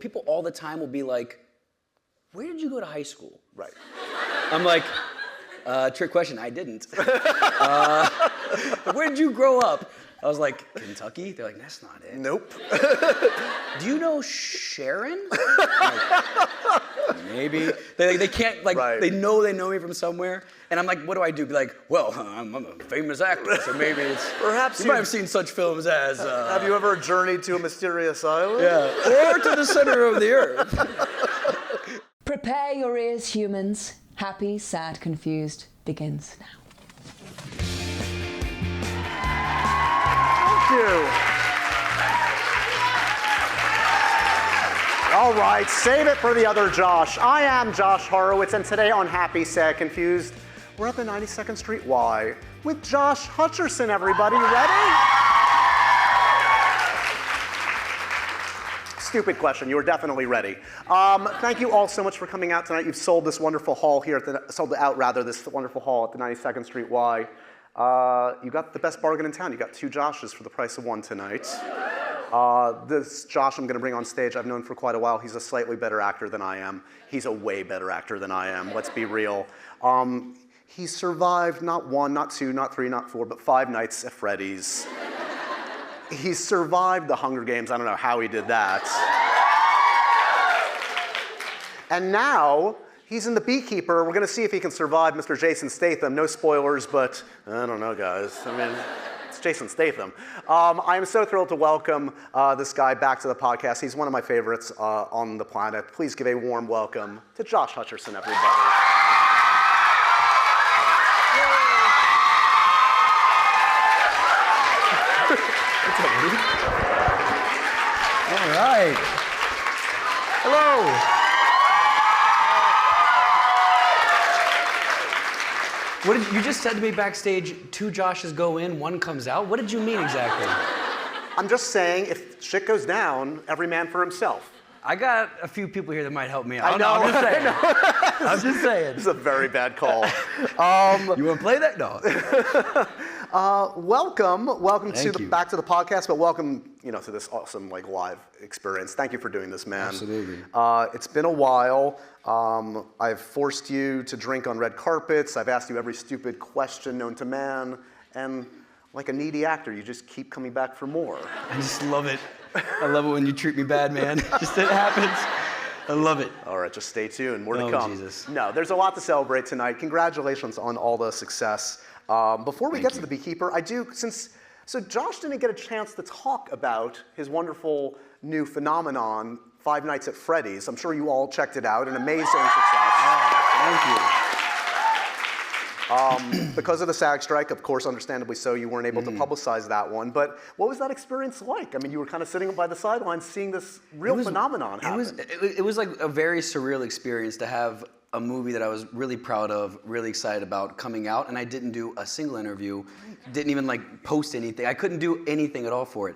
people all the time will be like, where did you go to high school? Right. I'm like, trick question, I didn't. Where did you grow up? I was like, Kentucky? They're like, that's not it. Nope. Do you know Sharon? Like, maybe. They can't, like, right. they know me from somewhere. And I'm like, what do I do? Be like, well, I'm a famous actor, so maybe it's... Perhaps you might have seen such films as... have you ever journeyed to a mysterious island? Yeah, or to the center of the earth. Prepare your ears, humans. Happy, Sad, Confused begins now. Thank you. All right, save it for the other Josh. I am Josh Horowitz, and today on Happy, Sad, Confused, we're at the 92nd Street Y with Josh Hutcherson, everybody. Ready? Stupid question. You were definitely ready. Thank you all so much for coming out tonight. You've sold this wonderful hall here at this wonderful hall at the 92nd Street Y. You got the best bargain in town. You got 2 Joshes for the price of 1 tonight. This Josh I'm going to bring on stage, I've known for quite a while. He's a slightly better actor than I am. He's a way better actor than I am. Let's be real. He's survived not 1, not 2, not 3, not 4, but 5 nights at Freddy's. He's survived the Hunger Games. I don't know how he did that. And now, he's in The Beekeeper. We're going to see if he can survive Mr. Jason Statham. No spoilers, but I don't know, guys. I mean, it's Jason Statham. I am so thrilled to welcome this guy back to the podcast. He's one of my favorites on the planet. Please give a warm welcome to Josh Hutcherson, everybody. What's up, dude? All right. Hello. What did you just said to me backstage? 2 Joshes go in, 1 comes out. What did you mean exactly? I'm just saying, if shit goes down, every man for himself. I got a few people here that might help me out. I know. I'm just saying. I'm just saying. This is a very bad call. You want to play that? No. Welcome Thank you. back to the podcast, but welcome, to this awesome live experience. Thank you for doing this, man. Absolutely. It's been a while. I've forced you to drink on red carpets. I've asked you every stupid question known to man, and like a needy actor, you just keep coming back for more. I just love it. I love it when you treat me bad, man. Just it happens. I love it. All right, just stay tuned. More to Oh, come. Jesus. No, there's a lot to celebrate tonight. Congratulations on all the success. Before we get to The Beekeeper, so Josh didn't get a chance to talk about his wonderful new phenomenon, 5 Nights at Freddy's. I'm sure you all checked it out. An amazing success. Thank you. Because of the SAG strike, of course, understandably so, you weren't able to publicize that one. But what was that experience like? I mean, you were kind of sitting by the sidelines seeing this real phenomenon happen. It was like a very surreal experience to have a movie that I was really proud of, really excited about coming out, and I didn't do a single interview, didn't even post anything. I couldn't do anything at all for it.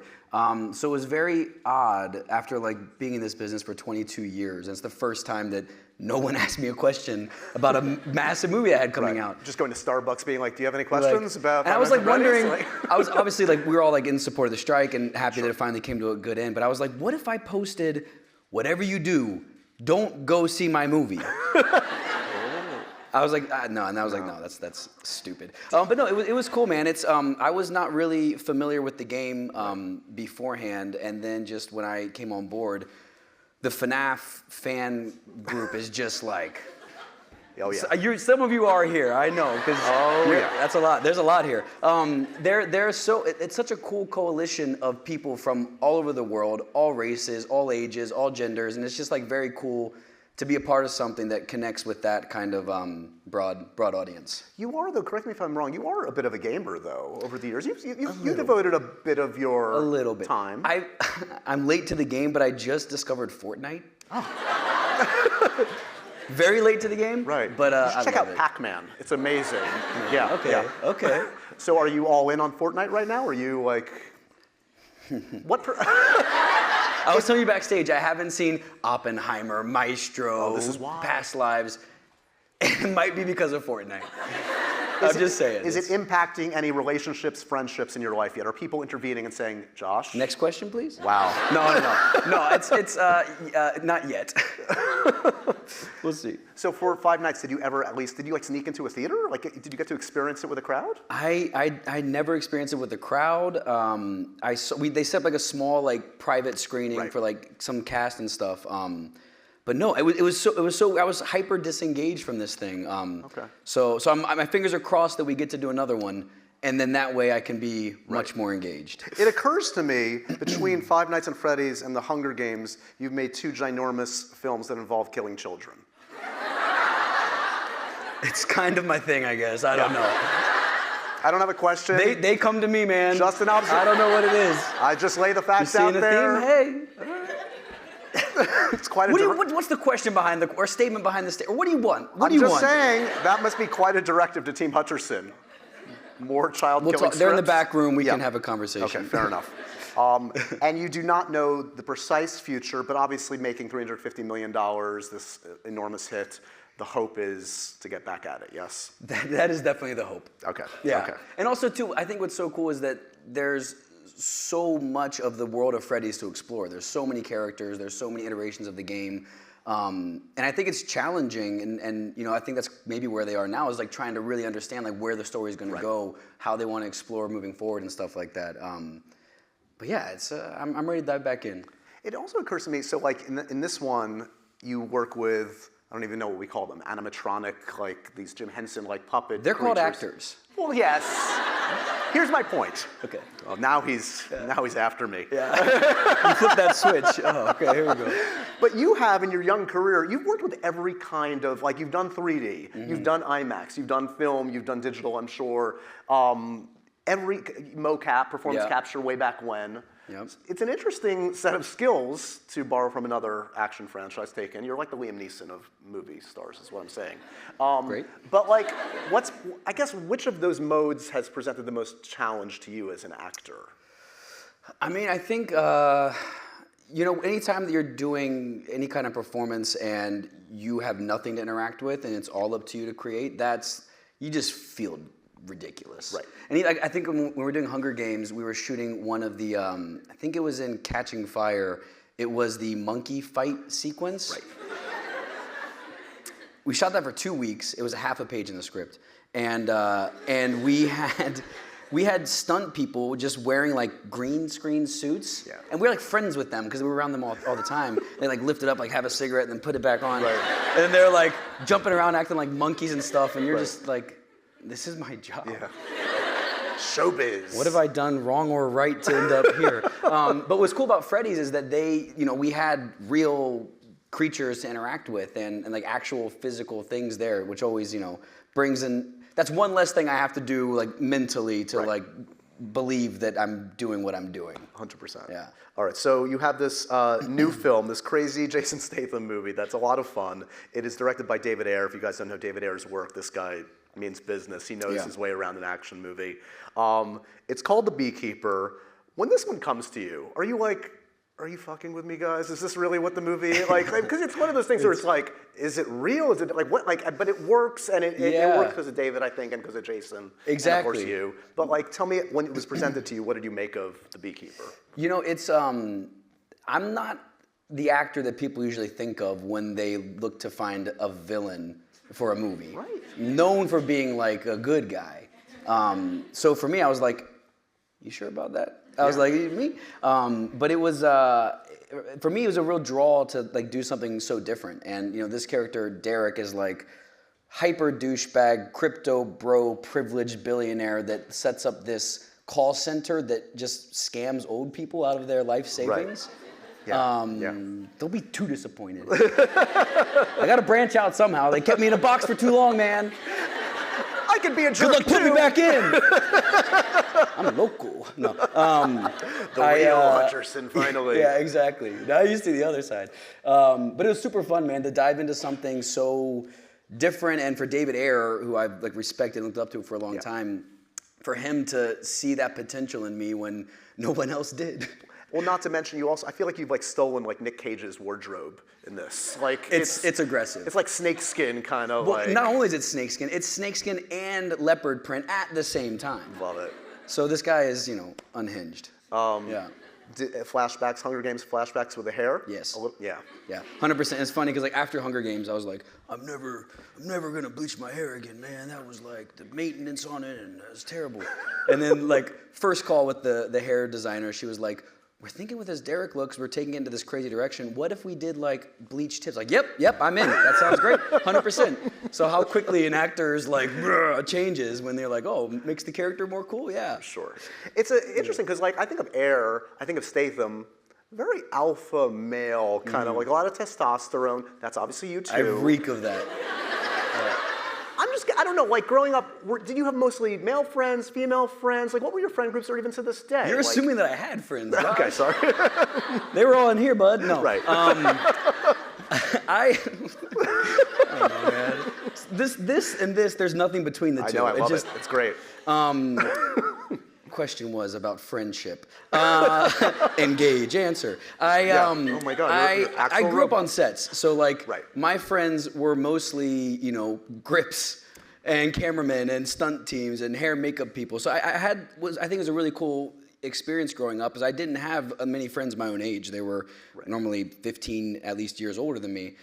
So it was very odd after being in this business for 22 years. And it's the first time that no one asked me a question about a massive movie I had coming out. Just going to Starbucks being like, do you have any questions about... And I was wondering, I was obviously we were all in support of the strike and happy that it finally came to a good end. But I was like, what if I posted, whatever you do, don't go see my movie? I was like, no, and I was like, no, that's stupid. But no, it was cool, man. It's I was not really familiar with the game beforehand, and then just when I came on board, the FNAF fan group is just like. Oh yeah. Some of you are here, I know, because that's a lot. There's a lot here. It's such a cool coalition of people from all over the world, all races, all ages, all genders, and it's just very cool to be a part of something that connects with that kind of broad audience. You are, though, correct me if I'm wrong, you are a bit of a gamer, though, over the years. You devoted a bit of your time. I'm late to the game, but I just discovered Fortnite. Oh. Very late to the game. Right. But you should check out it. Pac-Man. It's amazing. Yeah. Okay. Yeah. Okay. So are you all in on Fortnite right now? Or are you what? I was telling you backstage, I haven't seen Oppenheimer, Maestro, this is why. Past Lives. It might be because of Fortnite. I'm just saying. Is it impacting any relationships, friendships in your life yet? Are people intervening and saying, Josh? Next question, please. Wow. No, it's not yet. We'll see. So for 5 nights, did you like sneak into a theater? Like, did you get to experience it with a crowd? I never experienced it with the crowd. They set up like a small like private screening for like some cast and stuff. But no, it was so I was hyper disengaged from this thing. Okay. So my fingers are crossed that we get to do another one, and then that way I can be much more engaged. It occurs to me, between 5 Nights at Freddy's and The Hunger Games, you've made 2 ginormous films that involve killing children. It's kind of my thing, I guess. I don't know. I don't have a question. They come to me, man. Just an observation. I don't know what it is. I just lay the facts You out seeing a there. theme? Hey. It's quite a What's the question behind or statement behind the statement? Or what do you want? What I'm do you just want? saying, that must be quite a directive to Team Hutcherson. More child killing scripts. They're in the back room. We can have a conversation. Okay, fair enough. And you do not know the precise future, but obviously making $350 million, this enormous hit, the hope is to get back at it, yes? That is definitely the hope. Okay. Yeah. Okay. And also, too, I think what's so cool is that there's so much of the world of Freddy's to explore. There's so many characters. There's so many iterations of the game. And I think it's challenging, and you know, I think that's maybe where they are now, is like trying to really understand like where the story is going to go, how they want to explore moving forward and stuff like that. But yeah, it's I'm ready to dive back in. It also occurs to me, so like in this one, you work with, I don't even know what we call them, animatronic, like these Jim Henson-like puppet They're creatures. called actors. Well, yes. Here's my point. Okay. Well, now he's after me. Yeah. You flip that switch. Oh, okay, here we go. But you have, in your young career, you've worked with every kind of, like you've done 3D, you've done IMAX, you've done film, you've done digital, I'm sure. Every mocap, performance capture way back when. Yep. It's an interesting set of skills to borrow from another action franchise taken. You're like the Liam Neeson of movie stars, is what I'm saying. Great. But like, I guess, which of those modes has presented the most challenge to you as an actor? I mean, I think, you know, anytime that you're doing any kind of performance and you have nothing to interact with and it's all up to you to create, you just feel ridiculous. Right. And I think when we were doing Hunger Games, we were shooting one of the, I think it was in Catching Fire, it was the monkey fight sequence. Right. We shot that for 2 weeks. It was a half a page in the script. And we had stunt people just wearing like green screen suits. Yeah. And we were like friends with them because we were around them all the time. They like lift it up, like have a cigarette and then put it back on. Right. And then they're like jumping around acting like monkeys and stuff. And you're just like, this is my job. Yeah. Showbiz. What have I done wrong or right to end up here? But what's cool about Freddy's is that we had real creatures to interact with and like actual physical things there, which always, brings in, that's one less thing I have to do like mentally to like believe that I'm doing what I'm doing. 100%. Yeah. All right, so you have this new film, this crazy Jason Statham movie that's a lot of fun. It is directed by David Ayer. If you guys don't know David Ayer's work, this guy means business. He knows his way around an action movie. It's called The Beekeeper. When this one comes to you, are you like, are you fucking with me, guys? Is this really what the movie like? Because it's one of those things where it's like, is it real? Is it like what? Like, but it works, and it works because of David, I think, and because of Jason, exactly, and of course you. But like, tell me, when it was presented to you, what did you make of The Beekeeper? It's I'm not the actor that people usually think of when they look to find a villain for a movie. Right. Known for being like a good guy. So for me, I was like, you sure about that? I was like, me? But it was, for me, it was a real draw to like do something so different. And this character, Derek, is like hyper douchebag, crypto bro, privileged billionaire that sets up this call center that just scams old people out of their life savings. Right. Don't be too disappointed. I got to branch out somehow. They kept me in a box for too long, man. I could be a jerk. Good luck putting me back in. I'm local. No. The real Hutcherson, finally. Yeah, exactly. Now I used to the other side. But it was super fun, man, to dive into something so different. And for David Ayer, who I've like respected and looked up to for a long time, for him to see that potential in me when no one else did. Well, not to mention you also, I feel like you've like stolen like Nick Cage's wardrobe in this. Like It's aggressive. It's like snakeskin kind of Well, like. not only is it snakeskin, it's snakeskin and leopard print at the same time. Love it. So this guy is, unhinged. Yeah. Flashbacks, Hunger Games flashbacks with the hair? Yes. Yeah. Yeah, 100%. It's funny because like after Hunger Games, I was like, I'm never gonna bleach my hair again, man. That was like the maintenance on it, and it was terrible. And then like first call with the hair designer, she was like, we're thinking with this Derek looks, we're taking it into this crazy direction. What if we did like bleach tips? Like, yep, I'm in. That sounds great, 100%. So how quickly an actor's like changes when they're like, oh, makes the character more cool? Yeah. Sure. It's interesting because like I think of Air, I think of Statham, very alpha male kind of like a lot of testosterone. That's obviously you too. I reek of that. I don't know, like growing up, did you have mostly male friends, female friends? Like what were your friend groups or even to this day? You're assuming that I had friends. Okay, sorry. They were all in here, bud. No. Right. I don't know, man. This and this, there's nothing between the two. I know, I love it. It's great. Question was about friendship. Engage, answer. Oh my God, you're I actual grew up robot. on sets, so like Right. my friends were mostly, grips and cameramen and stunt teams and hair and makeup people. So I think it was a really cool experience growing up, because I didn't have many friends my own age. They were normally 15 at least years older than me.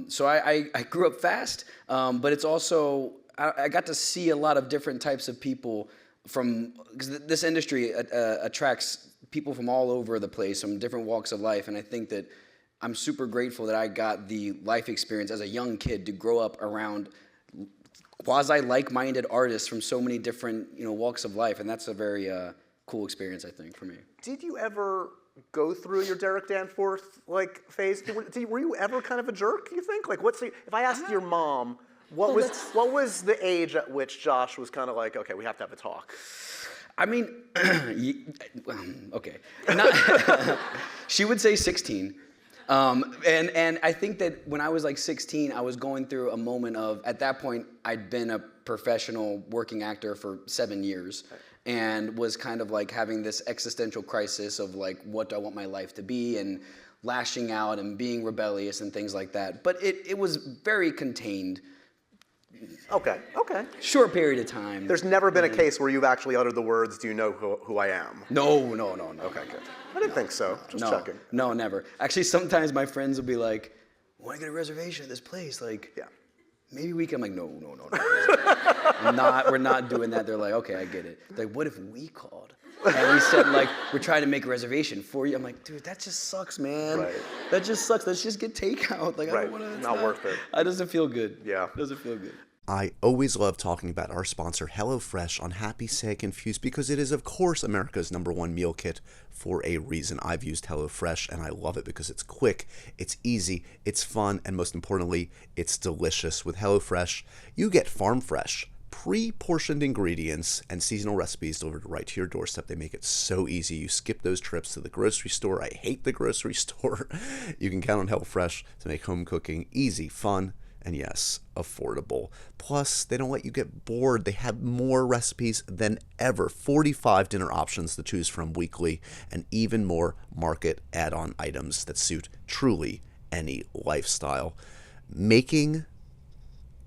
So I grew up fast, but it's also I got to see a lot of different types of people because this industry attracts people from all over the place, from different walks of life, and I think that I'm super grateful that I got the life experience as a young kid to grow up around quasi like-minded artists from so many different walks of life, and that's a very cool experience, I think, for me. Did you ever go through your Derek Danforth like phase? Were you ever kind of a jerk? You think like if I asked your mom. What was the age at which Josh was kind of like, okay, we have to have a talk? I mean, okay. She would say 16. And I think that when I was like 16, I was going through a moment of, at that point, I'd been a professional working actor for 7 years. And was kind of like having this existential crisis of like, what do I want my life to be? And lashing out and being rebellious and things like that. But it was very contained. Okay. Short period of time. There's never been a case where you've actually uttered the words, do you know who I am? No. Okay, good. I didn't think so. Just checking. No, never. Actually, sometimes my friends will be like, I want to get a reservation at this place. Like, Yeah. maybe we can. I'm like, no. We're not doing that. They're like, okay, I get it. They're like, what if we called? And we said, like, we're trying to make a reservation for you. I'm like, dude, that just sucks, man. Right. That just sucks. Let's just get takeout. Like, I don't want to. Not worth it. It doesn't feel good. Yeah. It doesn't feel good. I always love talking about our sponsor, HelloFresh, on Happy, Sad, Confused, because it is, of course, America's #1 meal kit for a reason. I've used HelloFresh, and I love it because it's quick, it's easy, it's fun, and most importantly, it's delicious. With HelloFresh, you get farm-fresh, pre-portioned ingredients and seasonal recipes delivered right to your doorstep. They make it so easy. You skip those trips to the grocery store. I hate the grocery store. You can count on HelloFresh to make home cooking easy, fun, and yes, affordable. Plus, they don't let you get bored. They have more recipes than ever. 45 dinner options to choose from weekly, and even more market add-on items that suit truly any lifestyle. Making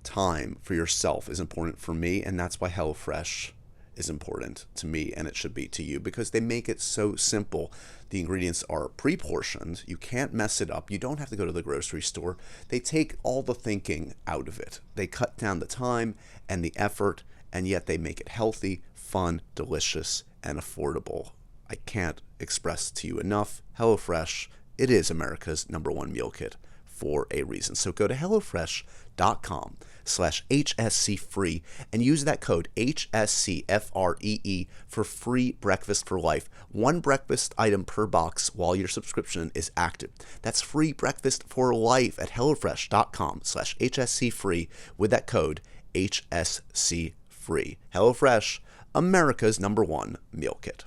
time for yourself is important for me, and that's why HelloFresh is important to me, and it should be to you, because they make it so simple. The ingredients are pre-portioned. You can't mess it up. You don't have to go to the grocery store. They take all the thinking out of it. They cut down the time and the effort, and yet they make it healthy, fun, delicious, and affordable. I can't express to you enough. HelloFresh, it is America's #1 meal kit for a reason. So go to HelloFresh.com/HSC free and use that code HSCFREE for free breakfast for life. One breakfast item per box while your subscription is active. That's free breakfast for life at HelloFresh.com/HSC free with that code HSC free. HelloFresh, America's #1 meal kit.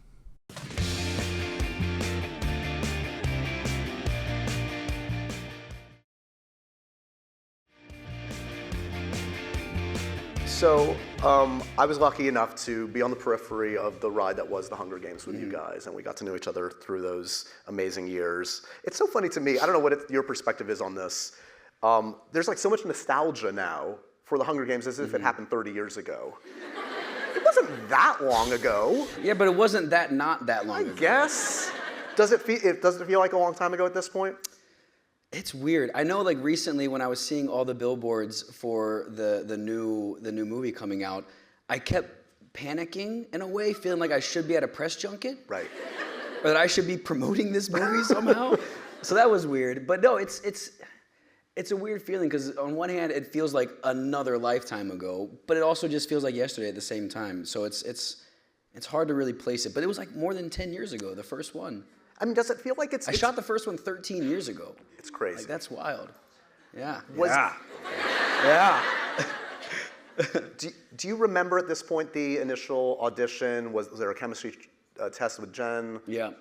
So I was lucky enough to be on the periphery of the ride that was the Hunger Games with you guys, and we got to know each other through those amazing years. It's so funny to me. I don't know what your perspective is on this. There's like so much nostalgia now for the Hunger Games as if it happened 30 years ago. It wasn't that long ago. Yeah, but it wasn't not that long ago. I guess. Does it feel like a long time ago at this point? It's weird. I know, like recently, when I was seeing all the billboards for the new movie coming out, I kept panicking in a way, feeling like I should be at a press junket, Right. or that I should be promoting this movie somehow. So that was weird. But no, it's a weird feeling because on one hand, it feels like another lifetime ago, but it also just feels like yesterday at the same time. So it's hard to really place it. But it was like more than 10 years ago, the first one. I mean, does it feel like I shot the first one 13 years ago. It's crazy. Like, that's wild. Yeah. Yeah. Do you remember at this point the initial audition? Was there a chemistry test with Jen? Yeah.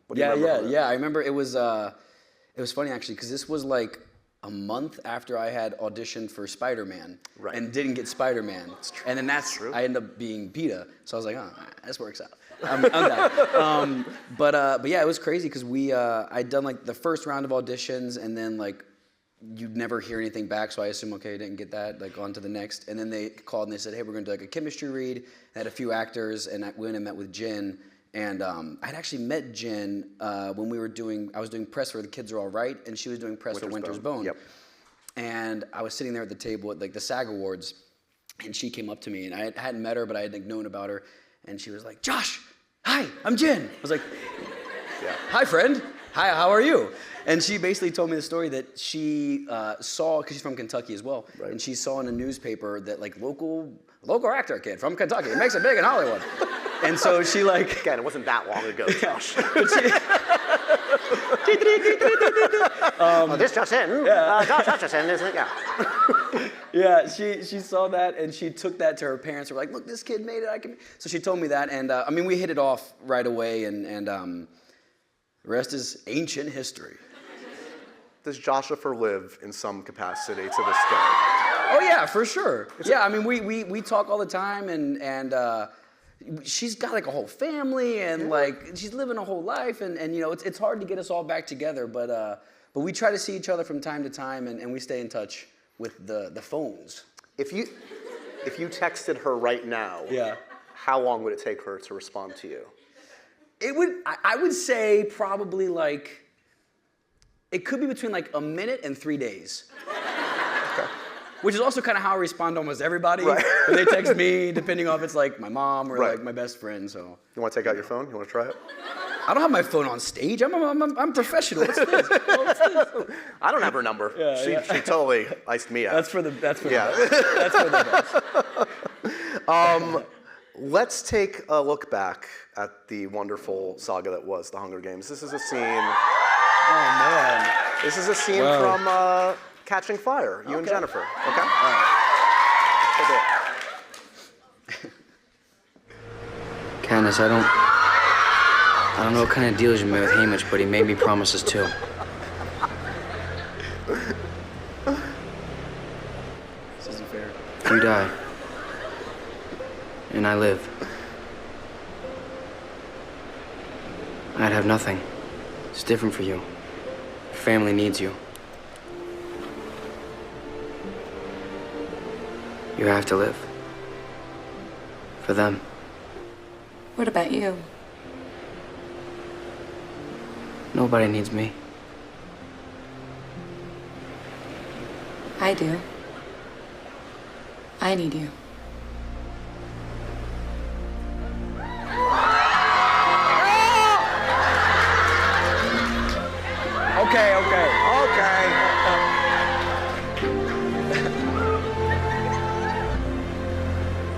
What do you remember? Yeah. I remember it was funny actually because this was like a month after I had auditioned for Spider-Man and didn't get Spider-Man. And then I ended up being Peter. So I was like, oh, this works out. I'm down. But yeah, it was crazy because I'd done like the first round of auditions and then like you'd never hear anything back. So I assumed, okay, I didn't get that, like on to the next. And then they called and they said, hey, we're gonna do like a chemistry read. I had a few actors and I went and met with Jen. And I'd actually met Jen when I was doing press for The Kids Are All Right, and she was doing press for Winter's Bone. Yep. And I was sitting there at the table at like the SAG Awards, and she came up to me, and I hadn't met her, but I had like, known about her, and she was like, Josh, hi, I'm Jen. I was like, hi, friend. Hi, how are you? And she basically told me the story that she saw, because she's from Kentucky as well, and she saw in a newspaper that like local actor kid from Kentucky, it makes it big in Hollywood. And so she like... Again, it wasn't that long ago, Josh. This just in. Josh Hutcherson is it? Yeah. Yeah, she saw that and she took that to her parents. Were like, look, this kid made it. So she told me that, and I mean, we hit it off right away, and the rest is ancient history. Does Joshifer live in some capacity to this day? Oh yeah, for sure. I mean, we talk all the time, and she's got like a whole family, and like she's living a whole life, and you know, it's hard to get us all back together, but we try to see each other from time to time, and we stay in touch with the phones. If you texted her right now, how long would it take her to respond to you? I would say probably like, it could be between like a minute and 3 days. Okay. Which is also kind of how I respond to almost everybody. When they text me, depending on if it's like my mom or like my best friend, so. You want to take out your phone? You want to try it? I don't have my phone on stage. I'm professional. What's this? I don't have her number. She totally iced me out. That's for the best. That's for the best. Let's take a look back at the wonderful saga that was the Hunger Games. This is a scene. Oh man. This is a scene from Catching Fire. You and Jennifer. Okay. All right. Candace, I don't know what kind of deals you made with Hamish, but he made me promises too. This isn't fair. If you die, and I live, I'd have nothing. It's different for you. Your family needs you. You have to live. For them. What about you? Nobody needs me. I do. I need you. Okay.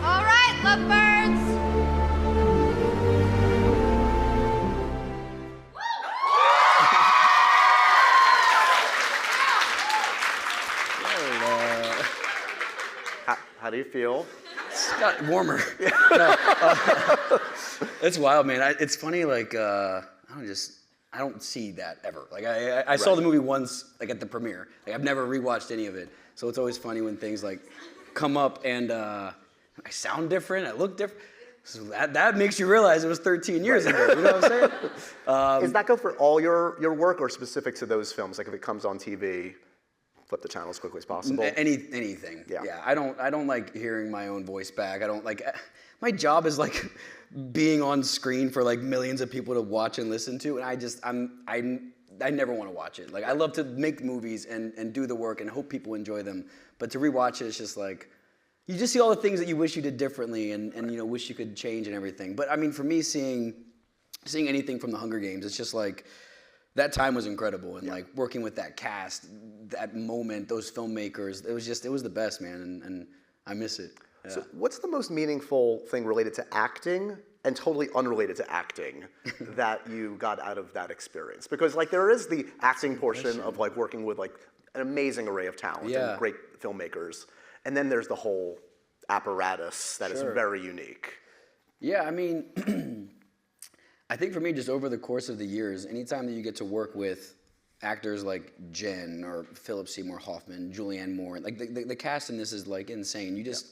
All right, lovebirds. How do you feel? It's got warmer. It's wild, man. It's funny, like, I don't see that ever. Like, I saw the movie once, like, at the premiere. Like, I've never rewatched any of it. So it's always funny when things, like, come up, and I sound different, I look different. So that makes you realize it was 13 years ago, you know what I'm saying? Does that go for all your work or specific to those films? Like if it comes on TV, flip the channel as quickly as possible? Anything. Yeah. I don't like hearing my own voice back. I don't like, my job is like being on screen for like millions of people to watch and listen to, and I never want to watch it. Like I love to make movies and do the work and hope people enjoy them, but to rewatch it, it's just like, you just see all the things that you wish you did differently and you know, wish you could change and everything. But I mean, for me, seeing anything from the Hunger Games, it's just like, that time was incredible. And like working with that cast, that moment, those filmmakers, it was the best, man. And I miss it. Yeah. So what's the most meaningful thing related to acting and totally unrelated to acting that you got out of that experience? Because like there is the acting portion of like working with like an amazing array of talent and great filmmakers. And then there's the whole apparatus that is very unique. Yeah, I mean, I think for me, just over the course of the years, anytime that you get to work with actors like Jen or Philip Seymour Hoffman, Julianne Moore, like the cast in this is like insane. You just,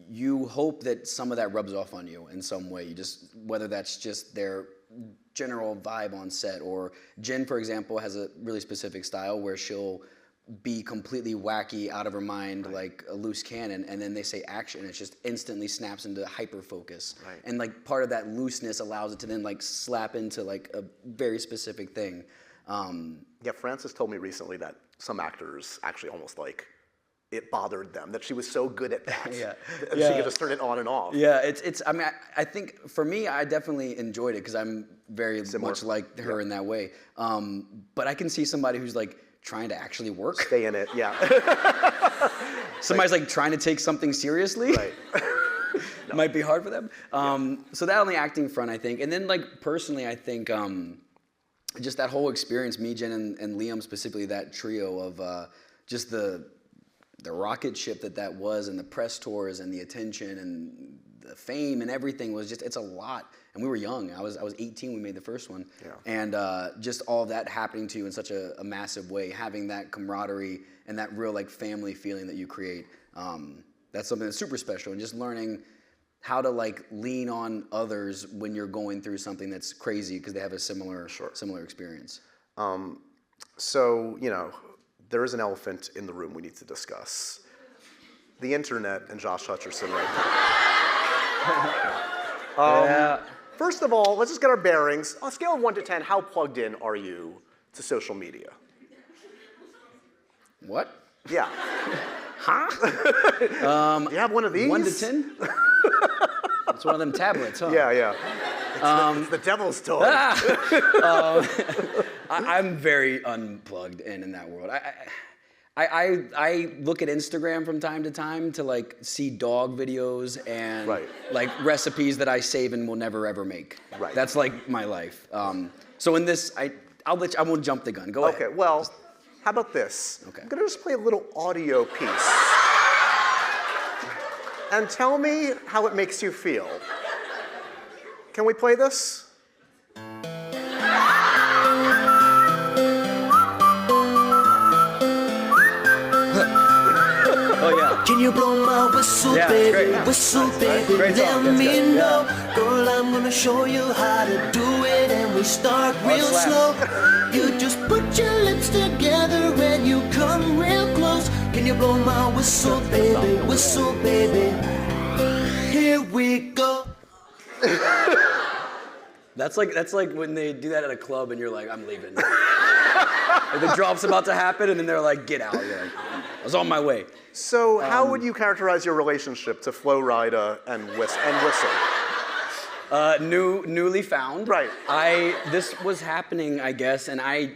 you hope that some of that rubs off on you in some way. You just, whether that's just their general vibe on set, or Jen, for example, has a really specific style where she'll be completely wacky, out of her mind, like a loose cannon, and then they say action, and it just instantly snaps into hyper focus. Right. And like part of that looseness allows it to then like slap into like a very specific thing. Yeah, Frances told me recently that some actors actually almost like it bothered them that she was so good at that. She could just turn it on and off. Yeah, it's. I mean, I think for me, I definitely enjoyed it because I'm very much like her in that way. But I can see somebody who's like trying to actually work. Stay in it, Somebody's like trying to take something seriously. Right. Might be hard for them. So that on the acting front, I think. And then like personally, I think just that whole experience, me, Jen, and Liam specifically, that trio of just the rocket ship that was, and the press tours and the attention and the fame and everything was just, it's a lot. And we were young. I was 18 when we made the first one. Yeah. And just all of that happening to you in such a massive way, having that camaraderie and that real like family feeling that you create, that's something that's super special. And just learning how to like lean on others when you're going through something that's crazy because they have a similar experience. So, you know, there is an elephant in the room we need to discuss. The internet and Josh Hutcherson right now. First of all, let's just get our bearings. On a scale of 1 to 10, how plugged in are you to social media? What? Yeah. Huh? Do you have one of these? 1 to 10? It's one of them tablets, huh? Yeah. It's the devil's toy. I'm very unplugged in that world. I look at Instagram from time to time to like see dog videos and like recipes that I save and will never ever make. Right. That's like my life. So in this, I won't jump the gun. Go ahead. Okay. Well, how about this? Okay. I'm gonna just play a little audio piece, and tell me how it makes you feel. Can we play this? Can you blow my whistle, baby? Whistle, baby, let me know. Girl, I'm gonna show you how to do it, and we start real slow. You just put your lips together and you come real close. Can you blow my whistle, baby? Whistle, baby. Here we go. That's like when they do that at a club and you're like, I'm leaving. Like the drop's about to happen and then they're like, get out. You're like, I was on my way. So how would you characterize your relationship to Flo Rida and Whistle? Newly found. Right. This was happening, I guess, and I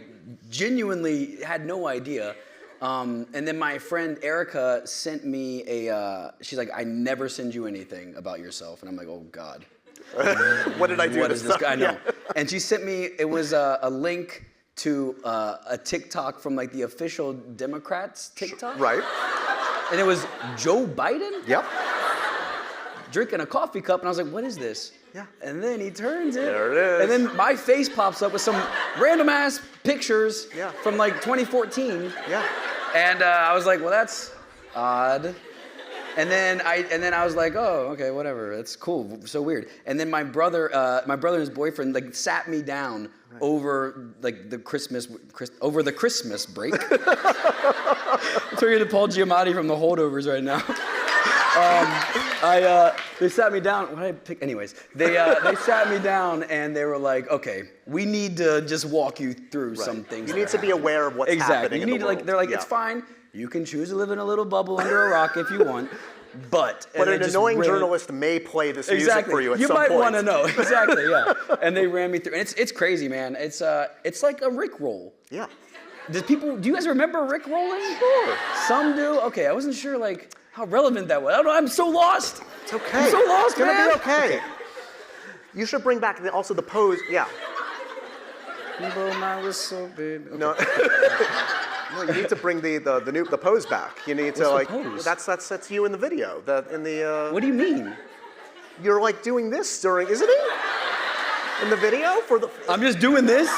genuinely had no idea. And then my friend Erica sent me she's like, I never send you anything about yourself. And I'm like, oh God. What did I do? What is this guy? I know. And she sent me, it was a link to a TikTok from like the official Democrats TikTok. Right. And it was Joe Biden? Yep. Drinking a coffee cup, and I was like, what is this? Yeah. And then he turns it. There it is. And then my face pops up with some random ass pictures from like 2014. Yeah. And I was like, well, that's odd. And then I was like, oh, okay, whatever. That's cool. So weird. And then my brother and his boyfriend like sat me down over like the Christmas break. I'm talking to Paul Giamatti from The Holdovers right now. They sat me down. What did I pick? Anyways, they sat me down and they were like, okay, we need to just walk you through some things. You need to be aware of what's happening. You need to like. They're like, it's fine. You can choose to live in a little bubble under a rock if you want, but an annoying journalist may play this music for you at some point. You might want to know. Exactly, yeah. And they ran me through. And it's crazy, man. It's like a Rickroll. Yeah. Do you guys remember Rickrolling? Sure. Some do. Okay, I wasn't sure like how relevant that was. I don't know. I'm so lost. It's okay. I'm so lost, man. man. It's gonna be okay. You should bring back also the pose. Yeah. Blow my whistle, baby. Okay. No. No, you need to bring the pose back. You need to What's the pose? That's you in the video. What do you mean? You're like doing this during, isn't it? In the video for the. I'm just doing this.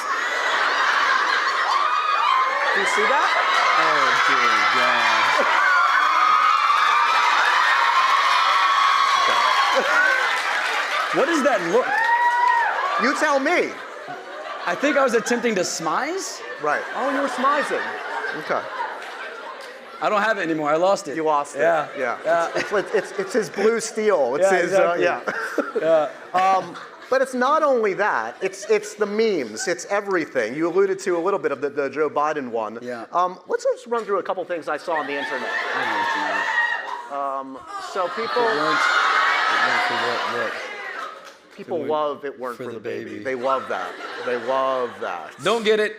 Do you see that? Oh dear God. What does that look? You tell me. I think I was attempting to smize. Right. Oh, you were smizing. Okay. I don't have it anymore. I lost it. You lost it. Yeah. It's his blue steel. It's his. Exactly. But it's not only that. It's the memes. It's everything. You alluded to a little bit of the Joe Biden one. Yeah. Let's just run through a couple things I saw on the internet. So people. People love it weren't for the baby. They love that. They love that. Don't get it.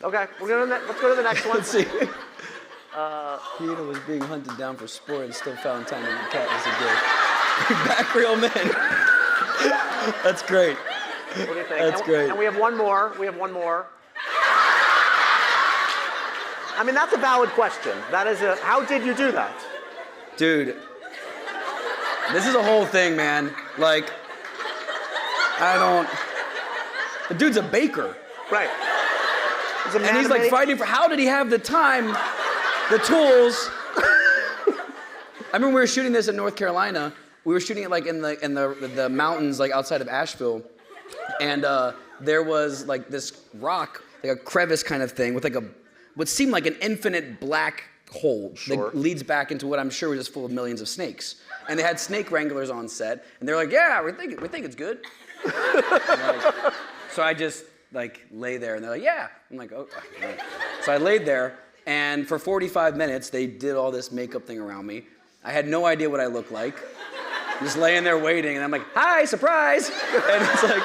Okay, let's go to the next one. Let's see. Peter was being hunted down for sport and still found time to the cat as a gift. Bring back real men. That's great. What do you think? That's great. And we have one more. I mean, that's a valid question. That is how did you do that? Dude, this is a whole thing, man. Like, the dude's a baker. Right. And he's like fighting for, how did he have the time, the tools? I remember we were shooting this in North Carolina. We were shooting it like in the mountains, like outside of Asheville. And there was like this rock, like a crevice kind of thing with like what seemed like an infinite black hole that leads back into what I'm sure was just full of millions of snakes. And they had snake wranglers on set. And they're like, yeah, we think it's good. So I just like lay there and they're like, yeah. I'm like, oh. So I laid there and for 45 minutes they did all this makeup thing around me. I had no idea what I looked like. Just laying there waiting and I'm like, hi, surprise. And it's like,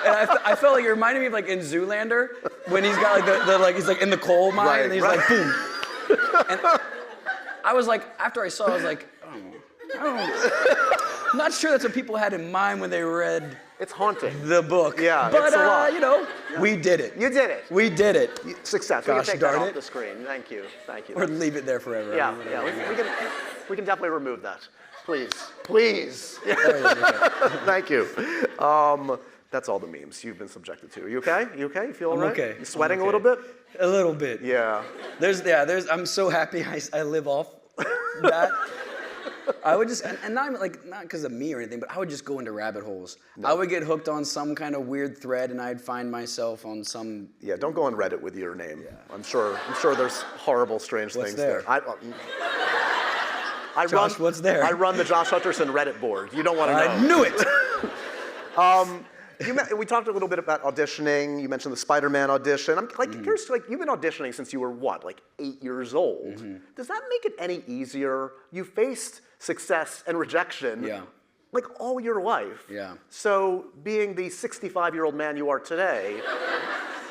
and I felt like it reminded me of like in Zoolander when he's got like he's like in the coal mine and he's like, boom. And I was like, after I saw it, I was like, I'm not sure that's what people had in mind when they read. It's haunting. The book. Yeah, but it's a lot. You know, we did it. You did it. We did it. Success. Gosh, we can take darn that off it. the screen. Thank you. Or leave it there forever. Yeah, we can definitely remove that. Please. Thank you. That's all the memes you've been subjected to. You okay? You feel all right? Okay. You sweating a little bit? A little bit. Yeah. I'm so happy I live off that. I would just, and not because of me or anything, but I would just go into rabbit holes. No. I would get hooked on some kind of weird thread, and I'd find myself on some. Yeah, don't go on Reddit with your name. Yeah. I'm sure there's horrible, strange things there. Josh, what's there? I run the Josh Hutcherson Reddit board. You don't want to know. I knew it. We talked a little bit about auditioning. You mentioned the Spider-Man audition. I'm like curious, like you've been auditioning since you were what, like 8 years old. Mm-hmm. Does that make it any easier? You faced success and rejection, like all your life. Yeah. So being the 65-year-old man you are today,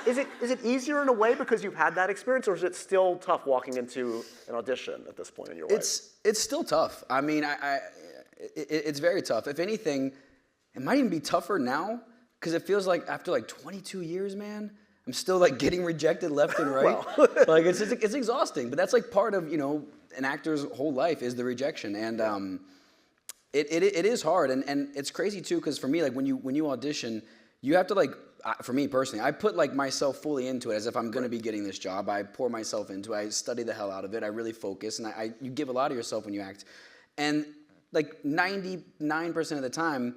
is it easier in a way because you've had that experience, or is it still tough walking into an audition at this point in your life? It's still tough. I mean, it's very tough. If anything, it might even be tougher now. Because it feels like after like 22 years, man, I'm still like getting rejected left and right. Like it's exhausting, but that's like part of, you know, an actor's whole life is the rejection. And it is hard. And it's crazy too, because for me, like when you audition, you have to like, for me personally, I put like myself fully into it as if I'm gonna be getting this job. I pour myself into it, I study the hell out of it, I really focus, and you give a lot of yourself when you act. And like 99% of the time,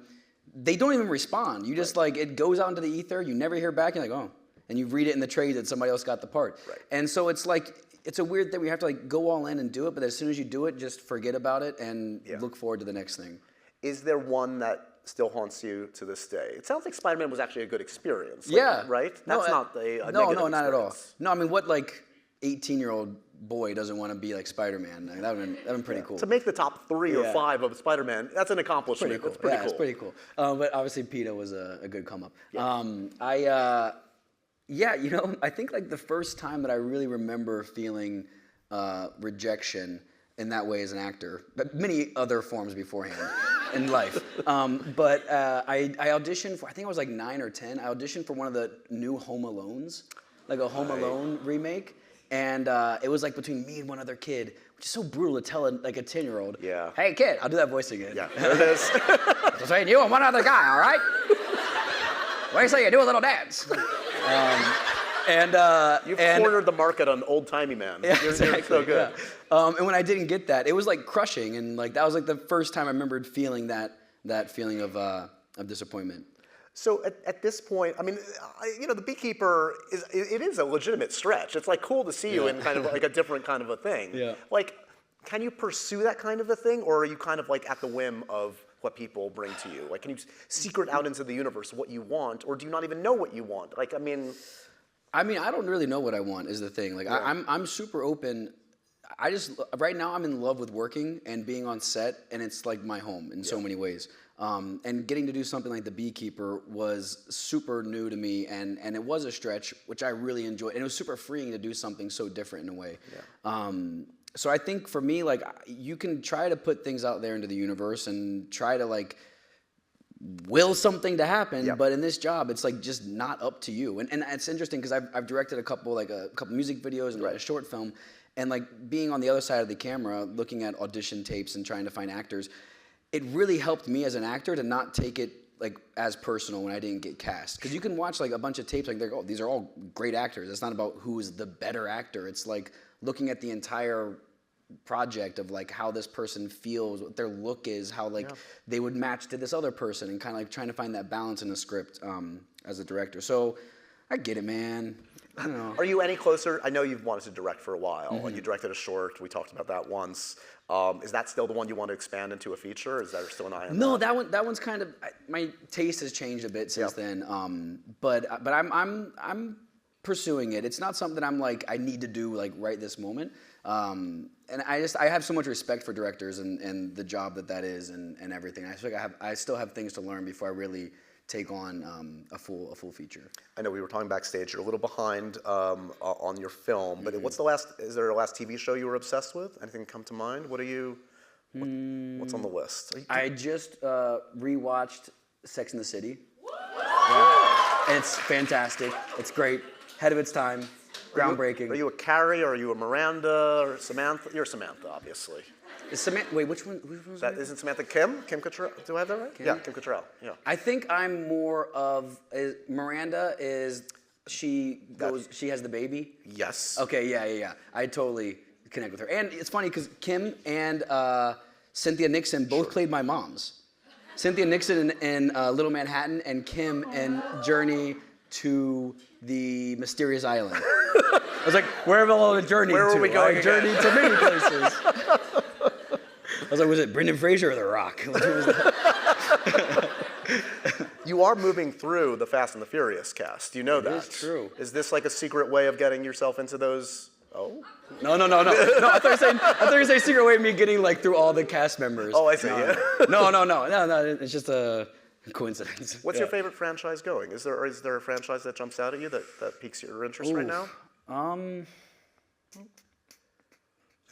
they don't even respond. You just like, it goes out into the ether, you never hear back, you're like, oh. And you read it in the trade that somebody else got the part. Right. And so it's like, it's a weird thing. We have to like go all in and do it, but as soon as you do it, just forget about it and look forward to the next thing. Is there one that still haunts you to this day? It sounds like Spider-Man was actually a good experience. Like, Yeah. Right? That's not a no, negative not at all. experience. No, I mean, what like 18-year-old boy doesn't want to be like Spider-Man? Like, that would been pretty cool. To make the top 3 or 5 of Spider-Man, that's an accomplishment. Pretty cool. That's pretty cool. It's pretty cool. But obviously, PETA was a good come up. Yeah. You know, I think like the first time that I really remember feeling rejection in that way as an actor, but many other forms beforehand in life. But I auditioned for, I think I was like 9 or 10. I auditioned for one of the new Home Alones, like a Home Alone remake. And it was like between me and one other kid, which is so brutal to tell a 10-year-old. Yeah. Hey kid, I'll do that voice again. Yeah, there it is. So saying you and one other guy, all right? What do you say you do a little dance? You've cornered the market on old-timey man. Yeah, You're exactly, so good. yeah. And when I didn't get that, it was like crushing, and like that was like the first time I remembered feeling that feeling of disappointment. So at this point, I mean, you know, the Beekeeper is a legitimate stretch. It's like cool to see you in kind of like a different kind of a thing. Yeah. Like, can you pursue that kind of a thing, or are you kind of like at the whim of what people bring to you? Like, can you secret out into the universe what you want, or do you not even know what you want? Like, I mean, I don't really know what I want is the thing. Like I'm super open. I just right now I'm in love with working and being on set, and it's like my home in so many ways. And getting to do something like The Beekeeper was super new to me, and it was a stretch, which I really enjoyed. And it was super freeing to do something so different in a way. Yeah. So I think for me, like, you can try to put things out there into the universe and try to like will something to happen, but in this job, it's like just not up to you. And it's interesting because I've directed a couple music videos and a short film, and like being on the other side of the camera, looking at audition tapes and trying to find actors, it really helped me as an actor to not take it like as personal when I didn't get cast. Because you can watch like a bunch of tapes, like they're, oh, these are all great actors. It's not about who is the better actor. It's like looking at the entire project of like how this person feels, what their look is, how like they would match to this other person, and kind of like trying to find that balance in the script as a director. So I get it, man. I don't know. Are you any closer? I know you've wanted to direct for a while. You directed a short. We talked about that once. Is that still the one you want to expand into a feature? Is there still an eye on No, that? that one's kind of, my taste has changed a bit since then. But I'm pursuing it. It's not something I'm like I need to do like right this moment. And I have so much respect for directors and the job that is and everything. I feel like I still have things to learn before I really take on a full feature. I know we were talking backstage. You're a little behind on your film, but is there a last TV show you were obsessed with? Anything come to mind? What's on the list? I just rewatched Sex and the City. Yeah. It's fantastic. It's great. Ahead of its time. Groundbreaking. Are you a Carrie, or are you a Miranda, or Samantha? You're Samantha, obviously. Is Samantha, wait, which one? Isn't Samantha Kim? Kim Cattrall? Do I have that right? Kim? Yeah, Kim Cattrall. Yeah. I think I'm more of Miranda is she has the baby. Yes. Okay, yeah. I totally connect with her, and it's funny because Kim and Cynthia Nixon both played my moms. Cynthia Nixon in Little Manhattan, and Kim in Journey to the Mysterious Island. I was like, where have all the journey Where to? were we going? Journey to many places. I was like, was it Brendan Fraser or The Rock? Which was that? You are moving through the Fast and the Furious cast. You know that. It is true. Is this like a secret way of getting yourself into those? Oh. No. No, I thought you were saying secret way of me getting like through all the cast members. Oh, I see. No. It's just a coincidence. What's your favorite franchise going? Is there a franchise that jumps out at you that piques your interest right now? And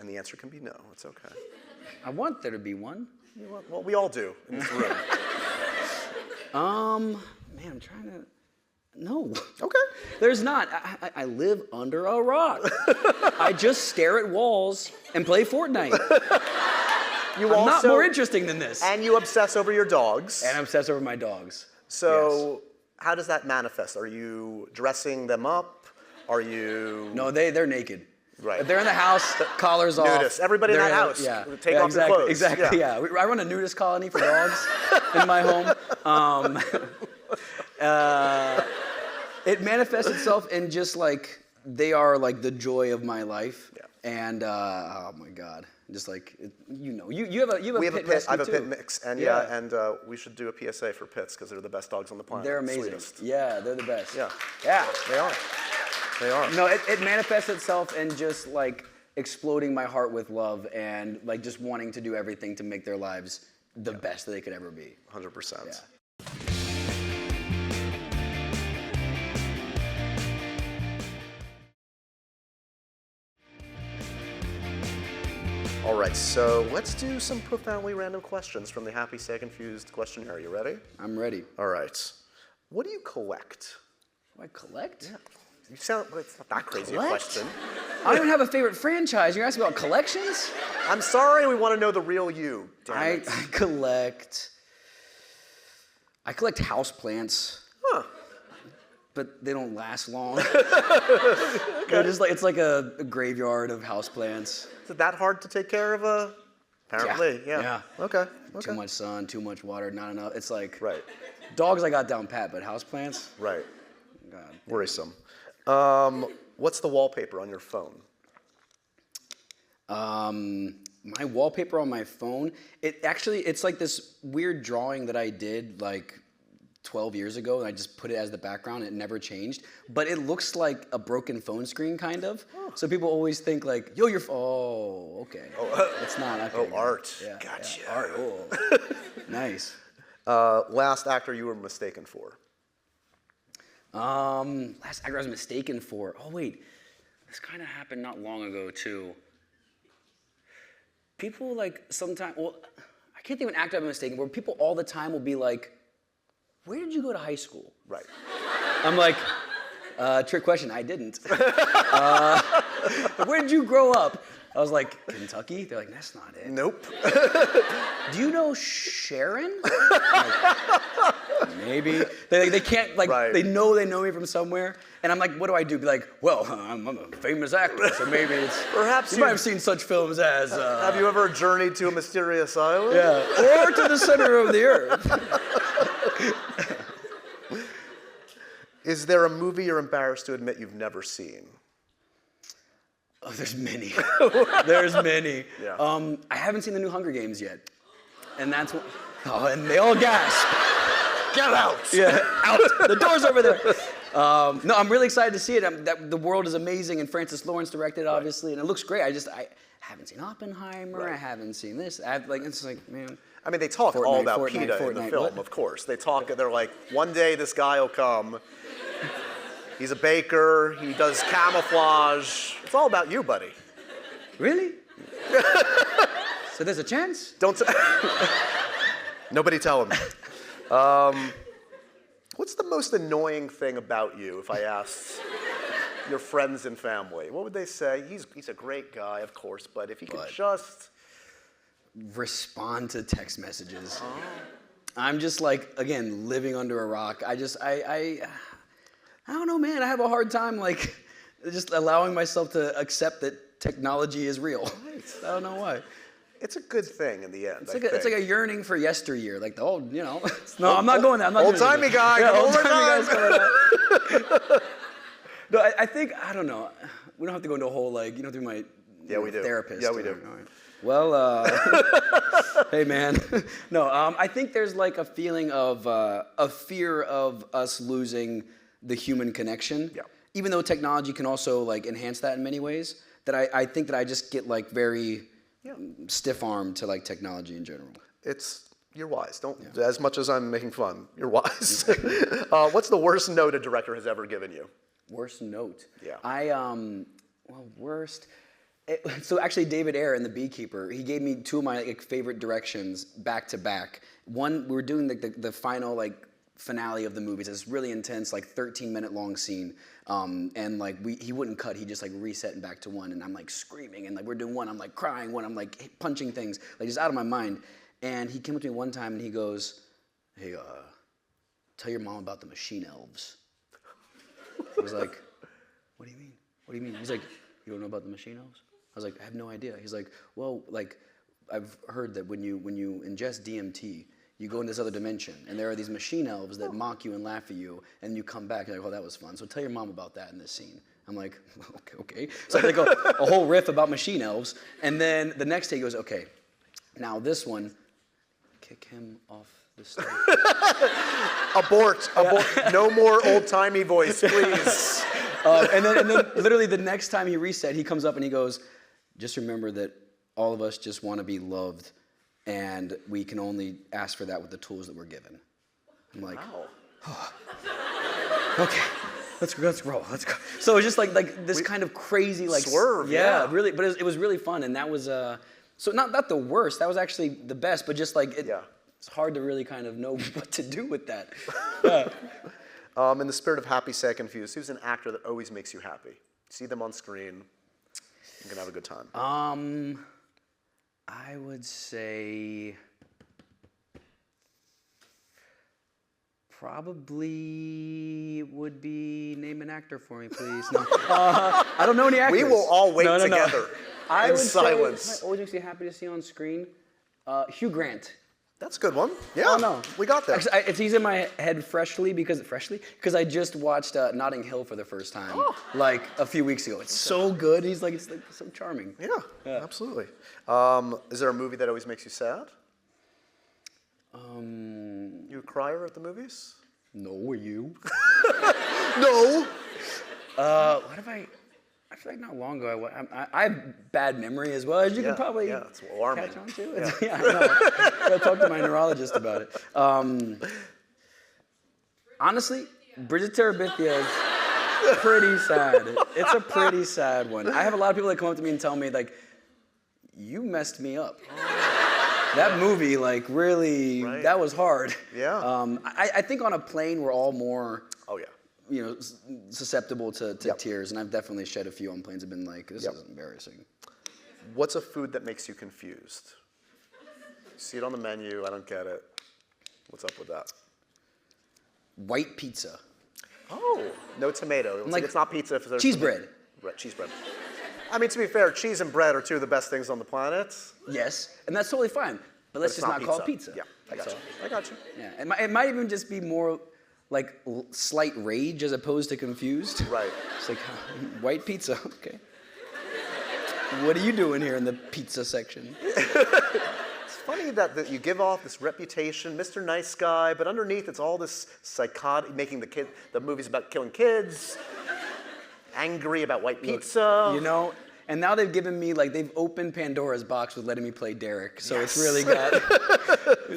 the answer can be no. It's okay. I want there to be one. Well, we all do in this room. Man, I'm trying to. No. Okay. There's not. I live under a rock. I just stare at walls and play Fortnite. I'm not more interesting than this. And you obsess over your dogs. And I obsess over my dogs. So, how does that manifest? Are you dressing them up? Are you? No, they're naked. Right. If they're in the house, collars off. Nudists. Everybody in they're that house, Yeah. take off your clothes. Exactly. Yeah. I run a nudist colony for dogs in my home. It manifests itself in just like they are like the joy of my life. Yeah. And oh my God, just like you have a We have a pit pit. rescue I have a too. pit mix, and we should do a PSA for pits because they're the best dogs on the planet. They're amazing. Sweetest. Yeah, they're the best. Yeah. Yeah. They are. They are. No, it manifests itself in just like exploding my heart with love and like just wanting to do everything to make their lives the best that they could ever be. 100%. Yeah. All right, so let's do some profoundly random questions from the Happy, Sad, Confused questionnaire. You ready? I'm ready. All right. What do you collect? Do I collect? Yeah. You sound, well, it's not that crazy a Collect? question. I don't even have a favorite franchise. You're asking about collections? I'm sorry, we want to know the real you. Damn I it. collect houseplants. Huh. But they don't last long. They're just like it's like a graveyard of houseplants. Is it that hard to take care of a? Apparently, yeah. Yeah. Okay. Too much sun, too much water, not enough. It's like Right. dogs I got down pat, but houseplants, Right. God. Worrisome. What's the wallpaper on your phone? My wallpaper on my phone, it's like this weird drawing that I did like 12 years ago, and I just put it as the background. It never changed, but it looks like a broken phone screen, kind of. So people always think like, "Yo, oh, okay." It's not. Okay, Oh, art. Yeah, Gotcha. yeah, art. Oh, nice. Last actor you were mistaken for? Last actor I was mistaken for. Oh wait, this kind of happened not long ago too. People like sometimes. Well, I can't think of an actor I'm mistaken for. People all the time will be like, "Where did you go to high school?" Right. I'm like, trick question. I didn't. Where did you grow up? I was like, Kentucky. They're like, that's not it. Nope. Do you know Sharon? Like, maybe. They can't, like, Right. they know me from somewhere. And I'm like, what do I do? Be like, well, I'm a famous actor, so maybe it's. Perhaps you you- might have seen such films as. Have you ever journeyed to a mysterious island? Yeah. Or to the center of the earth. Is there a movie you're embarrassed to admit you've never seen? Oh, there's many. There's many. Yeah. I haven't seen the new Hunger Games yet. And that's what. Oh, and they all gasp. Get out! Yeah, out. The door's over there. No, I'm really excited to see it. The world is amazing, and Francis Lawrence directed, obviously, and it looks great. I haven't seen Oppenheimer. Right. I haven't seen this. It's like, man. I mean, they talk all about Fortnite, PETA in the Fortnite, film, what? of course. They talk, they're like, one day this guy will come. He's a baker, he does camouflage. It's all about you, buddy. Really? So there's a chance? Don't Nobody tell him. What's the most annoying thing about you, if I asked your friends and family? What would they say? He's a great guy, of course, but if he could just... Respond to text messages. Oh. I'm just like, again, living under a rock. I don't know, man. I have a hard time like just allowing myself to accept that technology is real. Right. I don't know why. It's a good thing in the end. It's like a yearning for yesteryear, like the old, No, I'm not going there. I'm not Old-timey guy. Yeah, come old-timey on. guy's coming out. No, I think, I don't know. We don't have to go into a whole, like, through my we do. therapist. Yeah, we do. All right. Well, hey, man. No, I think there's like a feeling of a fear of us losing the human connection. Yeah. Even though technology can also like enhance that in many ways, that I think that I just get like very stiff-armed to like technology in general. You're wise. As much as I'm making fun, you're wise. What's the worst note a director has ever given you? Worst note? Yeah. Worst. So actually, David Ayer in The Beekeeper, he gave me two of my like, favorite directions back to back. One, we were doing the final like finale of the movie. It's this really intense, like 13-minute long scene, and like he wouldn't cut. He just like reset and back to one, and I'm like screaming, and like we're doing one, I'm like crying, one, I'm like punching things, like just out of my mind. And he came up to me one time and he goes, "Hey, tell your mom about the machine elves." I was like, "What do you mean? What do you mean?" He's like, you don't know about the machine elves? I was like, I have no idea. He's like, well, like, I've heard that when you ingest DMT, you go into this other dimension, and there are these machine elves that mock you and laugh at you, and you come back, you're like, oh, that was fun. So tell your mom about that in this scene. I'm like, okay. So I like a whole riff about machine elves, and then the next day he goes, okay, now this one, kick him off the stage. Abort. No more old-timey voice, please. And then literally the next time he reset, he comes up and he goes, just remember that all of us just want to be loved, and we can only ask for that with the tools that we're given. I'm like, wow. Oh. Okay, let's roll, let's go. So it was just like this kind of crazy like swerve. Yeah, really, but it was really fun, and that was so not the worst. That was actually the best, but just like it's hard to really kind of know what to do with that. In the spirit of happy, sad, confused, who's an actor that always makes you happy? See them on screen, you can have a good time. I would say probably would be name an actor for me, please. No, I don't know any actors. We will all wait together in silence. Say, I always makes me happy to see on screen. Hugh Grant. That's a good one. Yeah, oh, no. We got that. Actually, he's in my head freshly because I just watched Notting Hill for the first time like a few weeks ago. It's so good. He's like, it's like so charming. Yeah, absolutely. Is there a movie that always makes you sad? You a crier at the movies? No, were you? No. What have I feel like not long ago I have bad memory as well, as you can probably it's alarming. catch on to. Yeah, I know. I gotta talk to my neurologist about it. Honestly, Bridget Terabithia is pretty sad. It's a pretty sad one. I have a lot of people that come up to me and tell me like, you messed me up. That movie, like, really, that was hard. Yeah. I think on a plane, we're all more, susceptible to tears, and I've definitely shed a few on planes. I've been like, this is embarrassing. What's a food that makes you confused? You see it on the menu, I don't get it. What's up with that? White pizza. Oh, no tomato. Like, it's not pizza. If there's cheese bread. Right, cheese bread. I mean, to be fair, cheese and bread are two of the best things on the planet. Yes, and that's totally fine. But let's just not call it pizza. Yeah, I got you. I got you. Yeah, it might even just be more like slight rage as opposed to confused. Right. It's like, white pizza, okay. What are you doing here in the pizza section? It's funny that you give off this reputation, Mr. Nice Guy, but underneath it's all this psychotic, making the movies about killing kids, angry about white pizza. You know, and now they've given me, like, they've opened Pandora's box with letting me play Derek, so it's really got a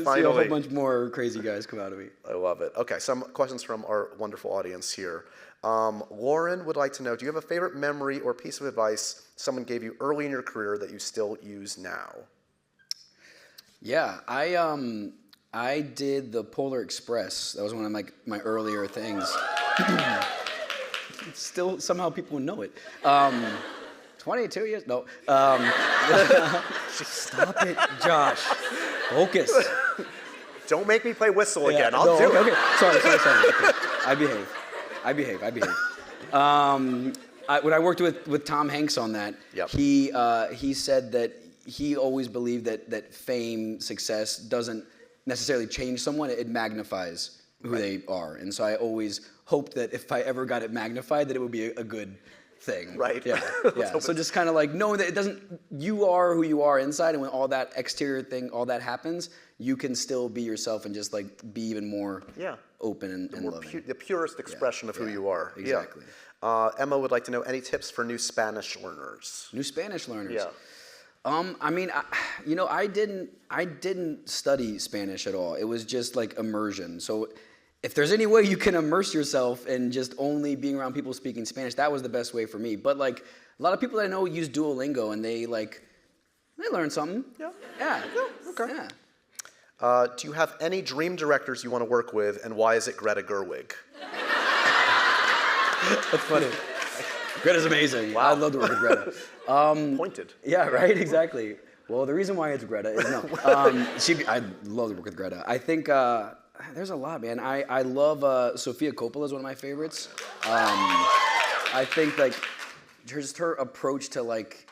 whole bunch more crazy guys come out of me. I love it. Okay, some questions from our wonderful audience here. Lauren would like to know, do you have a favorite memory or piece of advice someone gave you early in your career that you still use now? Yeah, I did the Polar Express. That was one of my earlier things. Still, somehow people know it. 22 years? No. Stop it, Josh. Focus. Don't make me play Whistle again. I'll do it. Okay. Sorry. Okay. I behave. When I worked with Tom Hanks on that, he said that he always believed that fame, success doesn't necessarily change someone, it magnifies who they are. And so I always hoped that if I ever got it magnified, that it would be a good thing. Right. Yeah. So just kind of like knowing that it doesn't, you are who you are inside, and when all that exterior thing, all that happens, you can still be yourself and just like be even more open and loving. The purest expression of who you are. Exactly. Yeah. Emma would like to know any tips for new Spanish learners. New Spanish learners. Yeah. I mean, I didn't study Spanish at all. It was just like immersion. So if there's any way you can immerse yourself in just only being around people speaking Spanish, that was the best way for me. But like a lot of people that I know use Duolingo, and they learn something. Yeah. Okay. Yeah. Do you have any dream directors you want to work with, and why is it Greta Gerwig? That's funny. Greta's amazing. Wow. I love to work with Greta. Pointed. Yeah, right, exactly. Well, the reason why it's Greta is no. I'd love to work with Greta. I think there's a lot, man. I love Sofia Coppola is one of my favorites. I think like just her approach to like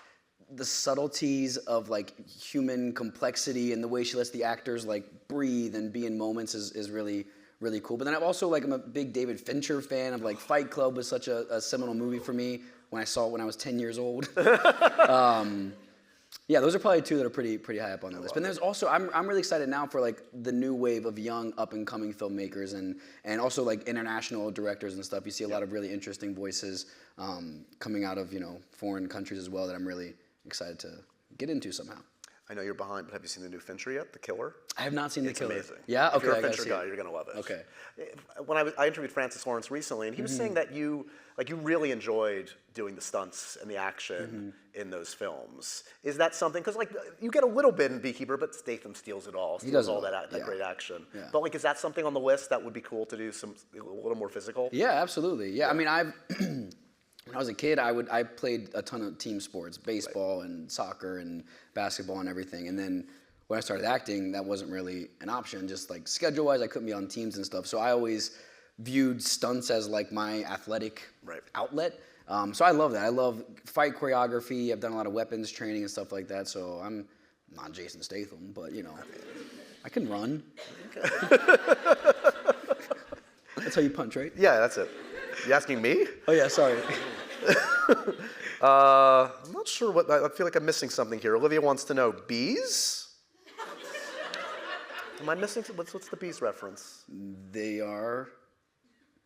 the subtleties of like human complexity and the way she lets the actors like breathe and be in moments is really cool. But then I'm a big David Fincher fan of like Fight Club was such a seminal movie for me when I saw it when I was 10 years old. Yeah, those are probably two that are pretty high up on the list. But there's also I'm really excited now for like the new wave of young up and coming filmmakers and also like international directors and stuff. You see a lot of really interesting voices coming out of foreign countries as well that I'm really excited to get into somehow. I know you're behind, but have you seen the new Fincher yet? The Killer? I have not seen The Killer. It's amazing. Yeah, okay. If you're a I gotta Fincher see guy, it. you're gonna love it. Okay. When I interviewed Francis Lawrence recently, and he was saying that you really enjoyed doing the stunts and the action in those films. Is that something? Because like you get a little bit in Beekeeper, but Statham steals it all. Steals all that great action. Yeah. But like, is that something on the list that would be cool to do a little more physical? Yeah, absolutely. Yeah, I mean, when I was a kid, I played a ton of team sports, baseball and soccer and basketball and everything. And then when I started acting, that wasn't really an option. Just like schedule-wise, I couldn't be on teams and stuff. So I always viewed stunts as like my athletic outlet. So I love that. I love fight choreography. I've done a lot of weapons training and stuff like that. So I'm not Jason Statham, but I can run. That's how you punch, right? Yeah, that's it. You asking me? Oh yeah, sorry. I'm not sure what. I feel like I'm missing something here. Olivia wants to know bees. Am I missing? What's the bees reference? They are.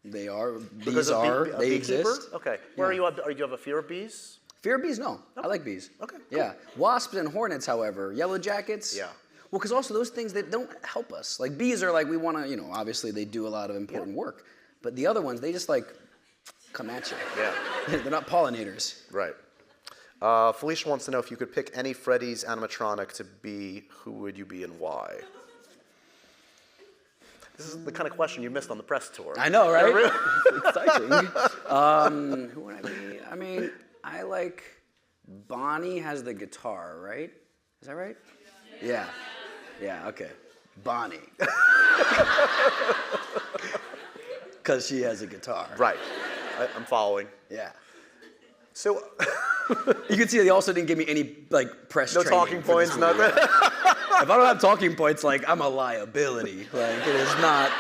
They Beekeeper? exist. Okay. Where are you? Do you have a fear of bees? Fear of bees? No. I like bees. Okay, Yeah. Wasps and hornets, however, yellow jackets. Yeah. Well, because also those things that don't help us. Like bees are like we want to, obviously they do a lot of important work, but the other ones they just like come at you. Yeah. They're not pollinators. Right. Felicia wants to know if you could pick any Freddy's animatronic to be, who would you be and why? This is the kind of question you missed on the press tour. I know, right? It's exciting. Who would I be? I mean, I like Bonnie has the guitar, right? Is that right? Yeah. Yeah, okay. Bonnie. Because she has a guitar. Right. I'm following. Yeah. So, You can see they also didn't give me any like press no training talking for this points, movie. nothing. If I don't have talking points, like I'm a liability. Like it is not.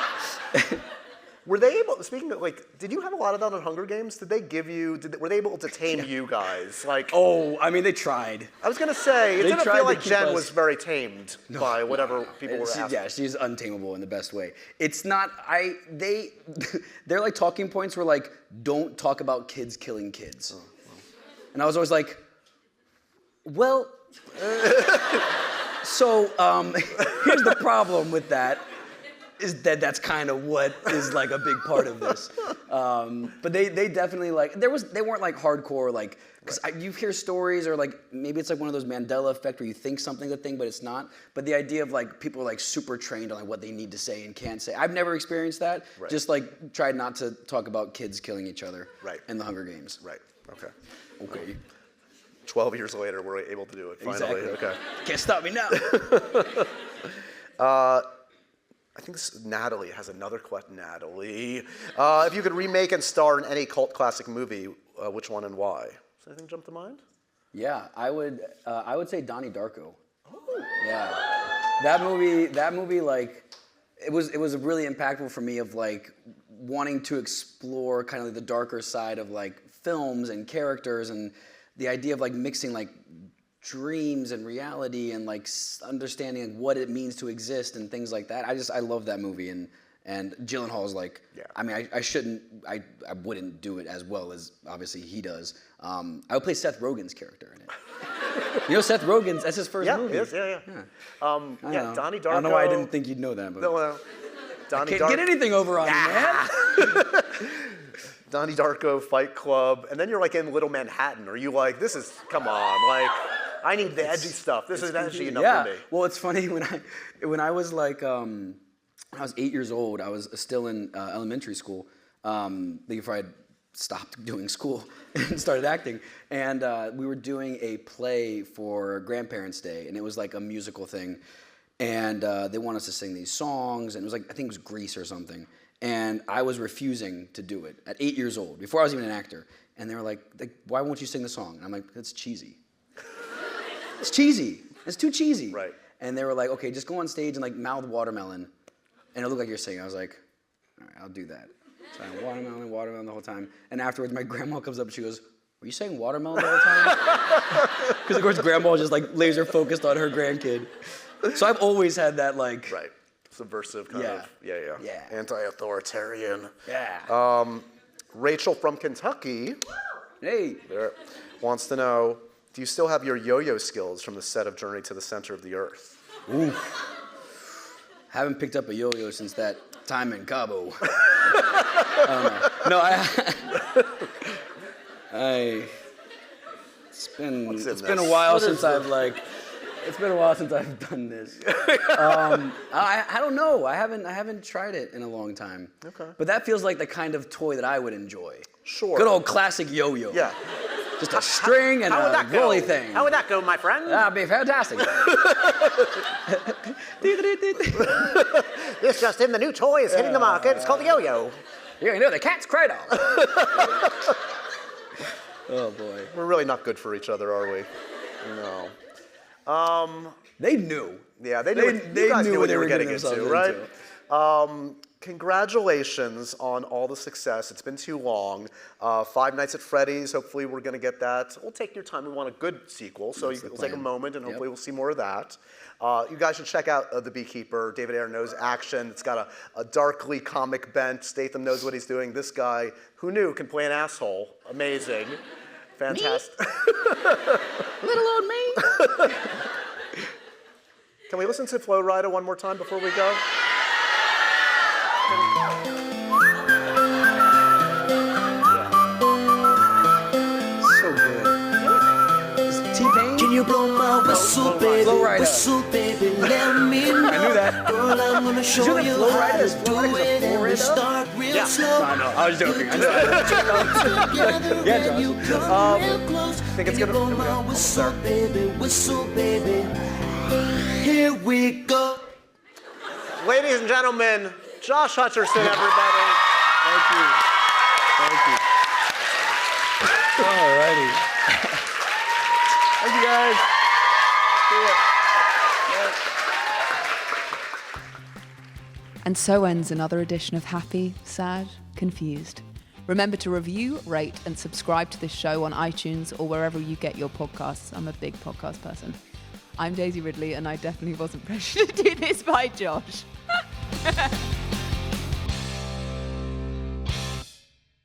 Were they able? Speaking of, like, did you have a lot of that on Hunger Games? Did they give you? Were they able to tame you guys? Like, Oh, I mean they tried. I was gonna say, it They didn't tried feel to like keep Jen us- was very tamed by whatever people were asking. Yeah, she's untamable in the best way. It's not. They're like talking points were like, don't talk about kids killing kids. And I was always like, well. So here's the problem with that. Is that that's kind of what is like a big part of this. But they definitely like they weren't like hardcore like because you hear stories or like maybe it's like one of those Mandela effect where you think something's a thing but it's not. But the idea of like people are like super trained on like what they need to say and can't say. I've never experienced that. Right. Just like tried not to talk about kids killing each other. Right. In the Hunger Games. Right. Okay. Okay. 12 years later, we're able to do it finally. Exactly. Okay. Can't stop me now. I think Natalie has another question. Natalie, if you could remake and star in any cult classic movie, which one and why? Does anything jump to mind? Yeah, I would say Donnie Darko. Oh. Yeah, that movie, like, it was really impactful for me of like wanting to explore kind of like the darker side of like films and characters and the idea of like mixing like dreams and reality and like understanding what it means to exist and things like that. I love that movie and Gyllenhaal's like, yeah. I mean, I wouldn't do it as well as obviously he does. I would play Seth Rogen's character in it. Seth Rogen's, that's his first movie. Yeah. Donnie Darko. I don't know why I didn't think you'd know that, but No, Donnie can't get anything over on you, man. Donnie Darko, Fight Club, and then you're like in Little Manhattan. Are you like, come on, like, I need the edgy stuff. This is edgy enough for me. Well, it's funny when I was like, when I was 8 years old, I was still in elementary school, before I stopped doing school and started acting. And we were doing a play for Grandparents' Day, and it was like a musical thing. And they want us to sing these songs, and it was like, I think it was Grease or something. And I was refusing to do it at 8 years old, before I was even an actor. And they were like, why won't you sing the song? And I'm like, that's cheesy. It's cheesy. It's too cheesy. Right. And they were like, okay, just go on stage and like mouth watermelon. And it'll look like you're singing. I was like, all right, I'll do that. So I watermelon, watermelon the whole time. And afterwards, my grandma comes up and she goes, were you saying watermelon the whole time? Because of course, grandma was just like laser focused on her grandkid. So I've always had that like... Right. Subversive kind of. Yeah. Anti-authoritarian. Yeah. Rachel from Kentucky Hey. wants to know, do you still have your yo-yo skills from the set of Journey to the Center of the Earth? Ooh. Haven't picked up a yo-yo since that time in Cabo. No, it's been a while since I've done this. I don't know. I haven't tried it in a long time. Okay. But that feels like the kind of toy that I would enjoy. Sure. Good old classic yo-yo. Yeah. Just a string and a rolly thing. How would that go, my friend? That'd be fantastic. This just in, the new toy is hitting the market. It's called the yo-yo. You know, the cat's cradle. Oh, boy. We're really not good for each other, are we? No. They knew. Yeah, they knew. You guys knew what they were getting into, right? Congratulations on all the success. It's been too long. Five Nights at Freddy's. Hopefully, we're going to get that. We'll take your time. We want a good sequel, so we'll take a moment, and hopefully, we'll see more of that. You guys should check out The Beekeeper. David Ayer knows action. It's got a darkly comic bent. Statham knows what he's doing. This guy, who knew, can play an asshole. Amazing. Fantastic. Little old me. Can we listen to Flo Rida one more time before we go? So good. Is T-Pain? Can you blow my whistle, baby? Flo Rida. Whistle, baby, let me know. I knew that. Girl, I'm gonna show that you Flo how Rida? Is to Flo do Rida it, and we Florida? start real slow. I know. I was joking. I know. Yeah, Josh. I think it's gonna. Blow my whistle, baby. Here we go. Ladies and gentlemen, Josh Hutcherson, everybody. Thank you. Alrighty. Thank you, guys. And so ends another edition of Happy, Sad, Confused. Remember to review, rate, and subscribe to this show on iTunes or wherever you get your podcasts. I'm a big podcast person. I'm Daisy Ridley, and I definitely wasn't pressured to do this by Josh.